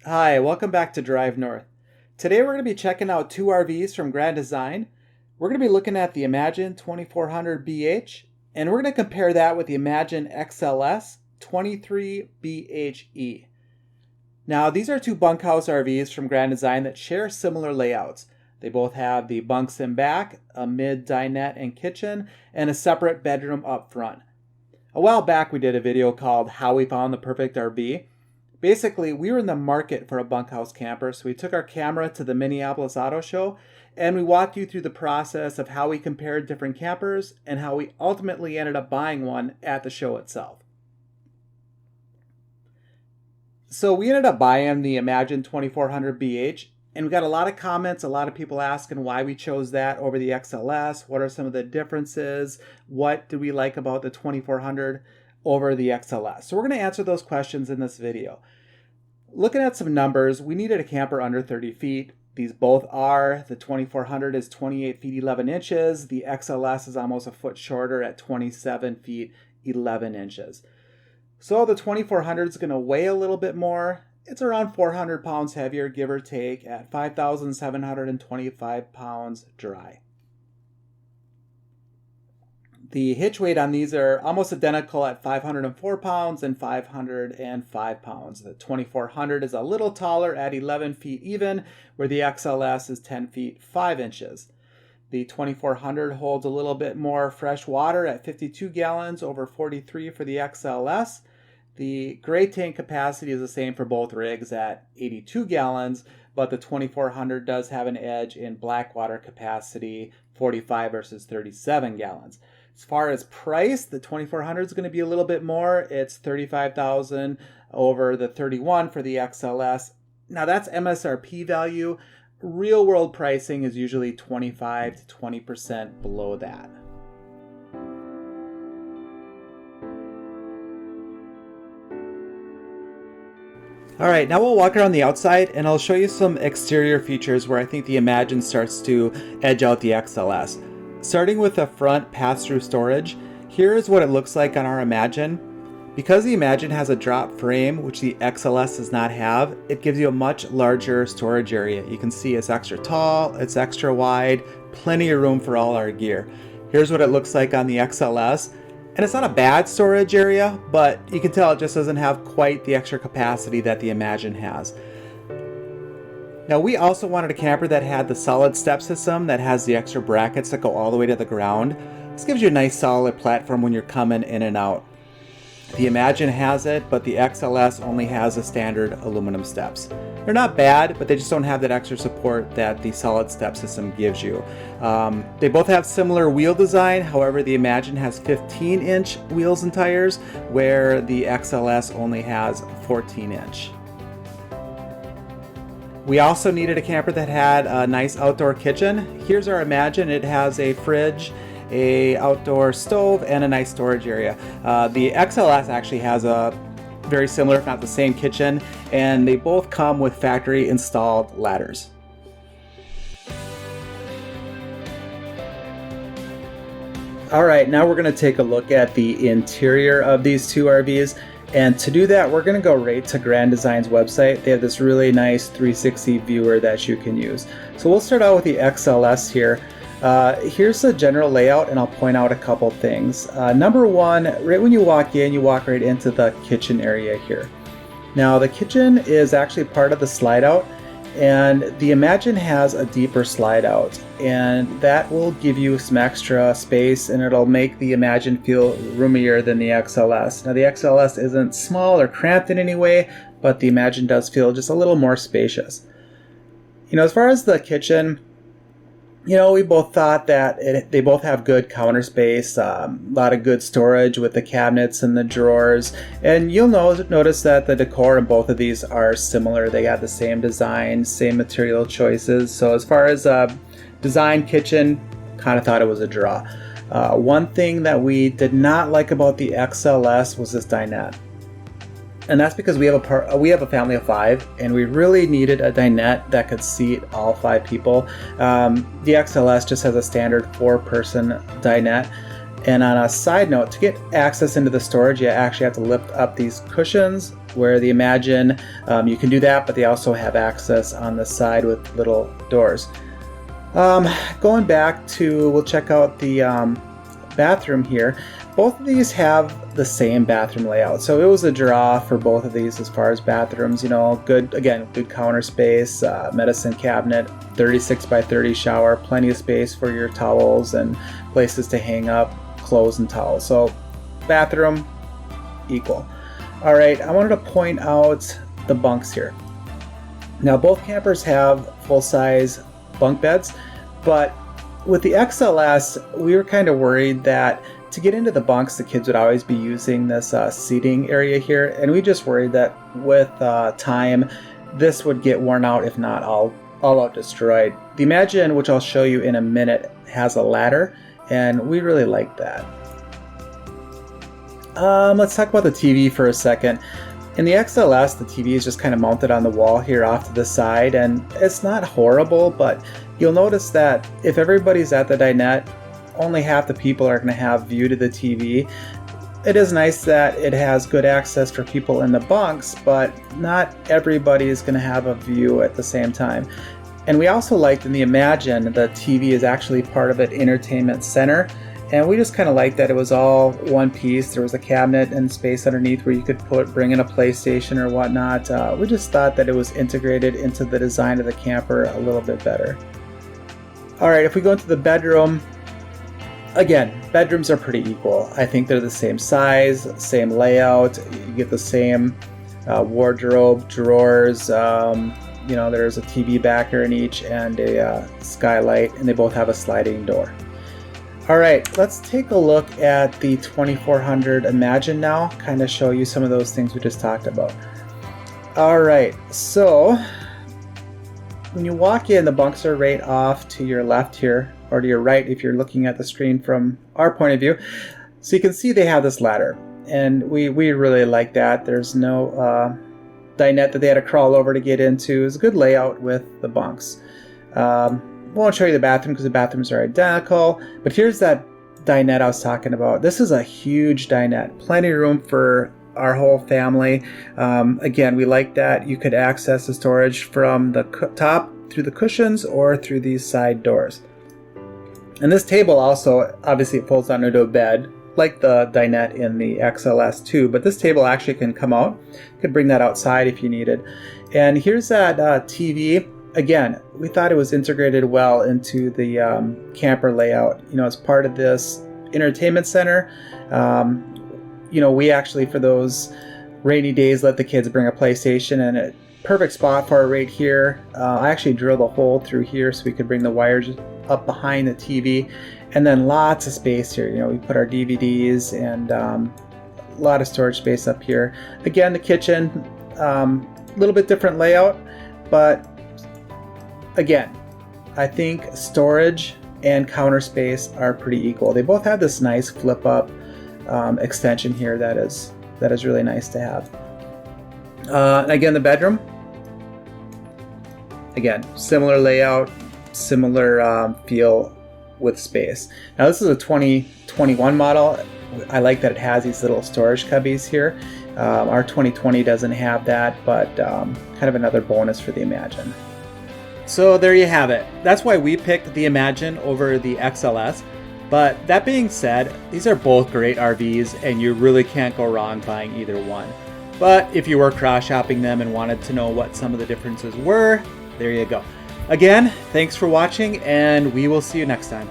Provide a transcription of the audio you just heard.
Hi, welcome back to Drive North. Today we're going to be checking out two RVs from Grand Design. We're going to be looking at the Imagine 2400BH, and we're going to compare that with the Imagine XLS 23BHE. Now, these are two bunkhouse RVs from Grand Design that share similar layouts. They both have the bunks in back, a mid dinette and kitchen, and a separate bedroom up front. A while back we did a video called How We Found the Perfect RV. Basically, we were in the market for a bunkhouse camper, so we took our camera to the Minneapolis Auto Show and we walked you through the process of how we compared different campers and how we ultimately ended up buying one at the show itself. So we ended up buying the Imagine 2400BH, and we got a lot of comments, a lot of people asking why we chose that over the XLS, what are some of the differences, what do we like about the 2400 over the XLS. So we're going to answer those questions in this video. Looking at some numbers, we needed a camper under 30 feet. These both are. The 2400 is 28 feet 11 inches. The XLS is almost a foot shorter at 27 feet 11 inches. So the 2400 is going to weigh a little bit more. It's around 400 pounds heavier, give or take, at 5,725 pounds dry. The hitch weight on these are almost identical at 504 pounds and 505 pounds. The 2400 is a little taller at 11 feet even, where the XLS is 10 feet 5 inches. The 2400 holds a little bit more fresh water at 52 gallons over 43 for the XLS. The gray tank capacity is the same for both rigs at 82 gallons, but the 2400 does have an edge in black water capacity, 45 versus 37 gallons. As far as price, the 2400 is going to be a little bit more. It's $35,000 over the 31 for the XLS. Now that's MSRP value. Real world pricing is usually 25 to 20% below that. All right, now we'll walk around the outside and I'll show you some exterior features where I think the Imagine starts to edge out the XLS. Starting with the front pass-through storage, here's what it looks like on our Imagine. Because the Imagine has a drop frame, which the XLS does not have, it gives you a much larger storage area. You can see it's extra tall, it's extra wide, plenty of room for all our gear. Here's what it looks like on the XLS. And it's not a bad storage area, but you can tell it just doesn't have quite the extra capacity that the Imagine has. Now we also wanted a camper that had the solid step system that has the extra brackets that go all the way to the ground. This gives you a nice solid platform when you're coming in and out. The Imagine has it, but the XLS only has the standard aluminum steps. They're not bad, but they just don't have that extra support that the solid step system gives you. They both have similar wheel design, however the Imagine has 15-inch wheels and tires, where the XLS only has 14-inch. We also needed a camper that had a nice outdoor kitchen. Here's our Imagine. It has a fridge, a outdoor stove, and a nice storage area. The XLS actually has a very similar, if not the same, kitchen, and they both come with factory installed ladders. All right, now we're going to take a look at the interior of these two RVs. And to do that, we're going to go right to Grand Design's website. They have this really nice 360 viewer that you can use. So we'll start out with the XLS here. Here's the general layout, and I'll point out a couple things. Number one, right when you walk in, you walk right into the kitchen area here. Now the kitchen is actually part of the slide out, and the Imagine has a deeper slide out, and that will give you some extra space and it'll make the Imagine feel roomier than the XLS. Now the XLS isn't small or cramped in any way, but the Imagine does feel just a little more spacious. As far as the kitchen, we both thought that they both have good counter space, a lot of good storage with the cabinets and the drawers. And you'll notice that the decor in both of these are similar. They got the same design, same material choices. So as far as design, kitchen, kind of thought it was a draw. One thing that we did not like about the XLS was this dinette. And that's because we have a family of 5, and we really needed a dinette that could seat all 5 people. The XLS just has a standard 4-person dinette. And on a side note, to get access into the storage, you actually have to lift up these cushions where the Imagine, you can do that, but they also have access on the side with little doors. Going back to, we'll check out the bathroom here. Both of these have the same bathroom layout, so it was a draw for both of these as far as bathrooms. You know, good counter space, medicine cabinet, 36 by 30 shower, plenty of space for your towels and places to hang up clothes and towels. So bathroom equal. All right, I wanted to point out the bunks here. Now both campers have full-size bunk beds, but with the XLS, we were kind of worried that to get into the bunks, the kids would always be using this seating area here, and we just worried that with time, this would get worn out, if not all out destroyed. The Imagine, which I'll show you in a minute, has a ladder, and we really like that. Let's talk about the TV for a second. In the XLS, the TV is just kind of mounted on the wall here off to the side, and it's not horrible, but you'll notice that if everybody's at the dinette, only half the people are going to have view to the TV. It is nice that it has good access for people in the bunks, but not everybody is going to have a view at the same time. And we also liked in the Imagine, the TV is actually part of an entertainment center. And we just kind of liked that it was all one piece. There was a cabinet and space underneath where you could bring in a PlayStation or whatnot. We just thought that it was integrated into the design of the camper a little bit better. All right, if we go into the bedroom, again, bedrooms are pretty equal. I think they're the same size, same layout. You get the same wardrobe, drawers. You know, there's a TV backer in each and a skylight, and they both have a sliding door. All right, let's take a look at the 2400 Imagine now, kind of show you some of those things we just talked about. All right, so when you walk in, the bunks are right off to your left here, or to your right if you're looking at the screen from our point of view. So you can see they have this ladder, and we really like that. There's no dinette that they had to crawl over to get into. It's a good layout with the bunks. Won't show you the bathroom because the bathrooms are identical, but here's that dinette I was talking about. This is a huge dinette, plenty of room for our whole family. Again, we like that you could access the storage from the top through the cushions or through these side doors. And this table also, obviously it folds down into a bed, like the dinette in the XLS too, but this table actually can come out. You could bring that outside if you needed. And here's that TV. Again, we thought it was integrated well into the camper layout. You know, as part of this entertainment center, you know, we actually, for those rainy days, let the kids bring a PlayStation, and a perfect spot for it right here. I actually drilled a hole through here so we could bring the wires up behind the TV, and then lots of space here. You know, we put our DVDs and a lot of storage space up here. Again, the kitchen, a little bit different layout, but again, I think storage and counter space are pretty equal. They both have this nice flip up extension here that is really nice to have. Again, the bedroom, again, similar layout, similar feel with space. Now this is a 2021 model. I like that it has these little storage cubbies here. Our 2020 doesn't have that, but kind of another bonus for the Imagine. So there you have it. That's why we picked the Imagine over the XLS. But that being said, these are both great RVs, and you really can't go wrong buying either one. But if you were cross-shopping them and wanted to know what some of the differences were, there you go. Again, thanks for watching, and we will see you next time.